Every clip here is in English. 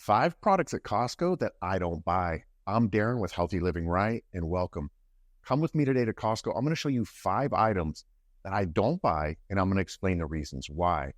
5 products at Costco that I don't buy. I'm Darren with Healthy Living Right, and welcome. Come with me today to Costco. I'm going to show you 5 items that I don't buy, and I'm going to explain the reasons why.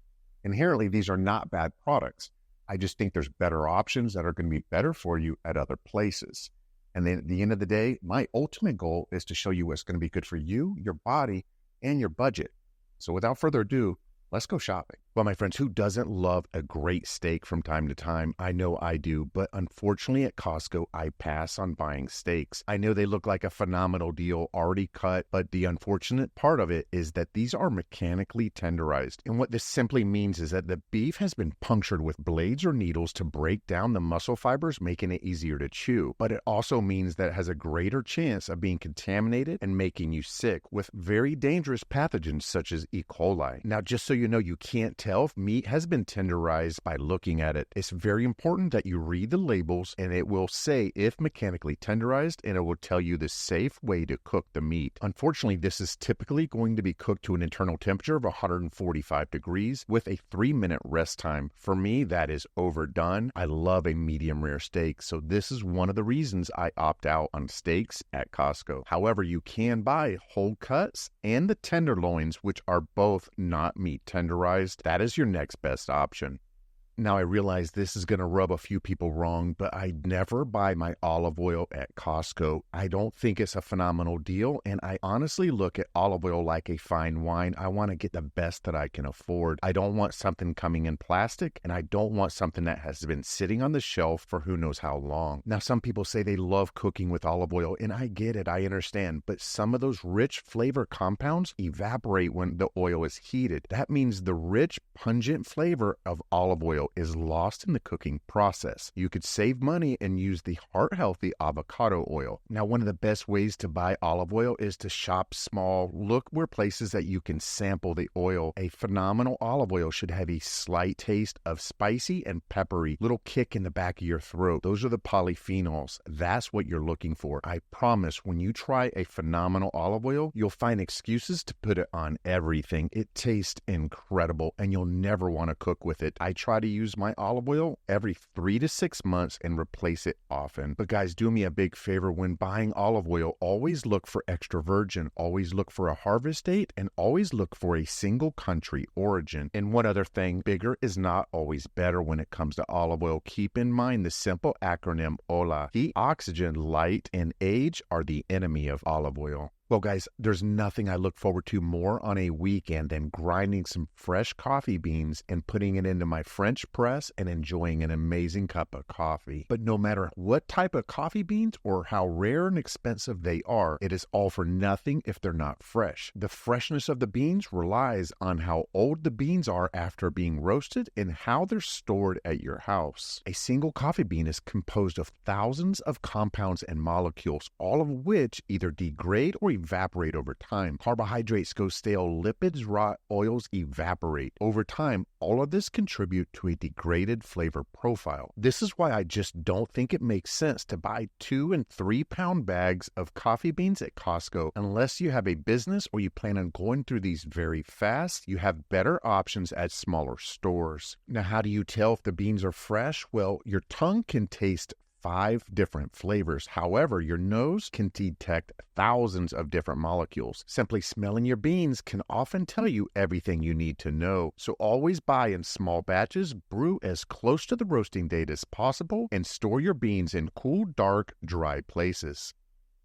Inherently, these are not bad products. I just think there's better options that are going to be better for you at other places. And then at the end of the day, my ultimate goal is to show you what's going to be good for you, your body, and your budget. So without further ado, let's go shopping. Well, my friends, who doesn't love a great steak from time to time? I know I do, but unfortunately at Costco, I pass on buying steaks. I know they look like a phenomenal deal, already cut, but the unfortunate part of it is that these are mechanically tenderized. And what this simply means is that the beef has been punctured with blades or needles to break down the muscle fibers, making it easier to chew. But it also means that it has a greater chance of being contaminated and making you sick with very dangerous pathogens such as E. coli. Now, just so you know, you can't tell if meat has been tenderized by looking at it. It's very important that you read the labels, and it will say if mechanically tenderized, and it will tell you the safe way to cook the meat. Unfortunately, this is typically going to be cooked to an internal temperature of 145 degrees with a 3-minute rest time. For me, that is overdone. I love a medium rare steak, so this is one of the reasons I opt out on steaks at Costco. However, you can buy whole cuts and the tenderloins, which are both not meat tenderized. That is your next best option. Now, I realize this is going to rub a few people wrong, but I never buy my olive oil at Costco. I don't think it's a phenomenal deal, and I honestly look at olive oil like a fine wine. I want to get the best that I can afford. I don't want something coming in plastic, and I don't want something that has been sitting on the shelf for who knows how long. Now, some people say they love cooking with olive oil, and I get it, I understand, but some of those rich flavor compounds evaporate when the oil is heated. That means the rich, pungent flavor of olive oil is lost in the cooking process. You could save money and use the heart-healthy avocado oil. Now, one of the best ways to buy olive oil is to shop small. Look where places that you can sample the oil. A phenomenal olive oil should have a slight taste of spicy and peppery, little kick in the back of your throat. Those are the polyphenols. That's what you're looking for. I promise when you try a phenomenal olive oil, you'll find excuses to put it on everything. It tastes incredible, and you'll never want to cook with it. I try to use my olive oil every 3 to 6 months and replace it often. But guys, do me a big favor when buying olive oil. Always look for extra virgin, always look for a harvest date, and always look for a single country origin. And one other thing, bigger is not always better when it comes to olive oil. Keep in mind the simple acronym OLA. Heat, oxygen, light, and age are the enemy of olive oil. Well, guys, there's nothing I look forward to more on a weekend than grinding some fresh coffee beans and putting it into my French press and enjoying an amazing cup of coffee. But no matter what type of coffee beans or how rare and expensive they are, it is all for nothing if they're not fresh. The freshness of the beans relies on how old the beans are after being roasted and how they're stored at your house. A single coffee bean is composed of thousands of compounds and molecules, all of which either degrade or evaporate over time. Carbohydrates go stale, lipids rot, oils evaporate. Over time, all of this contribute to a degraded flavor profile. This is why I just don't think it makes sense to buy 2 and 3 pound bags of coffee beans at Costco unless you have a business or you plan on going through these very fast. You have better options at smaller stores. Now, how do you tell if the beans are fresh? Well, your tongue can taste 5 different flavors. However, your nose can detect thousands of different molecules. Simply smelling your beans can often tell you everything you need to know. So always buy in small batches, brew as close to the roasting date as possible, and store your beans in cool, dark, dry places.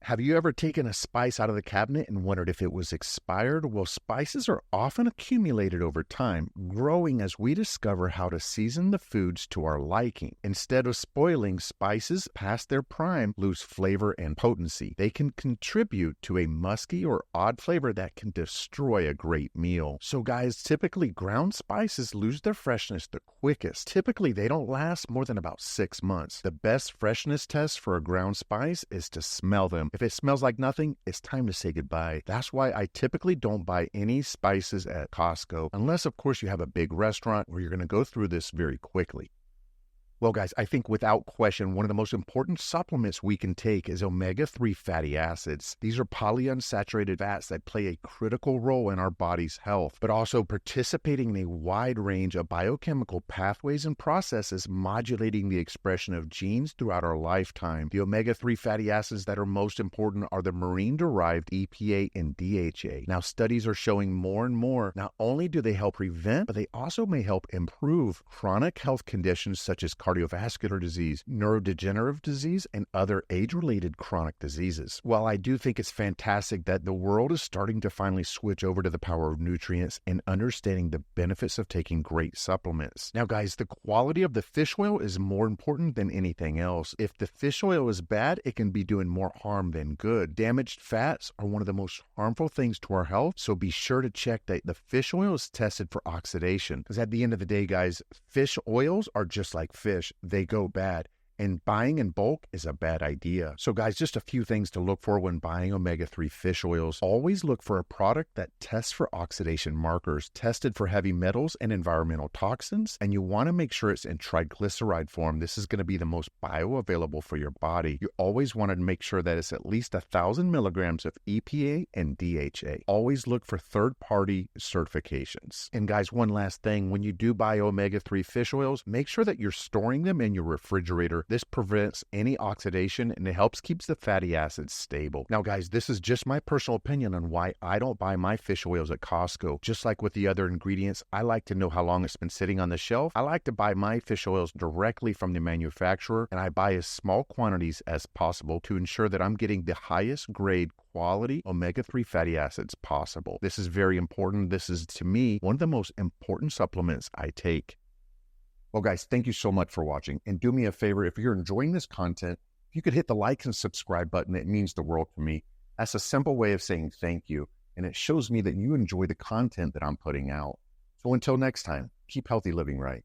Have you ever taken a spice out of the cabinet and wondered if it was expired? Well, spices are often accumulated over time, growing as we discover how to season the foods to our liking. Instead of spoiling, spices past their prime lose flavor and potency. They can contribute to a musky or odd flavor that can destroy a great meal. So guys, typically ground spices lose their freshness the quickest. Typically, they don't last more than about 6 months. The best freshness test for a ground spice is to smell them. If it smells like nothing, it's time to say goodbye. That's why I typically don't buy any spices at Costco, unless, of course, you have a big restaurant where you're going to go through this very quickly. Well, guys, I think without question, one of the most important supplements we can take is omega-3 fatty acids. These are polyunsaturated fats that play a critical role in our body's health, but also participating in a wide range of biochemical pathways and processes modulating the expression of genes throughout our lifetime. The omega-3 fatty acids that are most important are the marine-derived EPA and DHA. Now, studies are showing more and more, not only do they help prevent, but they also may help improve chronic health conditions such as cardiovascular disease, neurodegenerative disease, and other age-related chronic diseases. While I do think it's fantastic that the world is starting to finally switch over to the power of nutrients and understanding the benefits of taking great supplements. Now, guys, the quality of the fish oil is more important than anything else. If the fish oil is bad, it can be doing more harm than good. Damaged fats are one of the most harmful things to our health, so be sure to check that the fish oil is tested for oxidation. Because at the end of the day, guys, fish oils are just like fish. They go bad. And buying in bulk is a bad idea. So guys, just a few things to look for when buying omega-3 fish oils. Always look for a product that tests for oxidation markers, tested for heavy metals and environmental toxins, and you want to make sure it's in triglyceride form. This is going to be the most bioavailable for your body. You always want to make sure that it's at least 1,000 milligrams of EPA and DHA. Always look for third-party certifications. And guys, one last thing, when you do buy omega-3 fish oils, make sure that you're storing them in your refrigerator. This prevents any oxidation and it helps keeps the fatty acids stable. Now, guys, this is just my personal opinion on why I don't buy my fish oils at Costco. Just like with the other ingredients, I like to know how long it's been sitting on the shelf. I like to buy my fish oils directly from the manufacturer, and I buy as small quantities as possible to ensure that I'm getting the highest grade quality omega-3 fatty acids possible. This is very important. This is, to me, one of the most important supplements I take. Well, guys, thank you so much for watching. And do me a favor, if you're enjoying this content, if you could hit the like and subscribe button, it means the world to me. That's a simple way of saying thank you. And it shows me that you enjoy the content that I'm putting out. So until next time, keep healthy living right.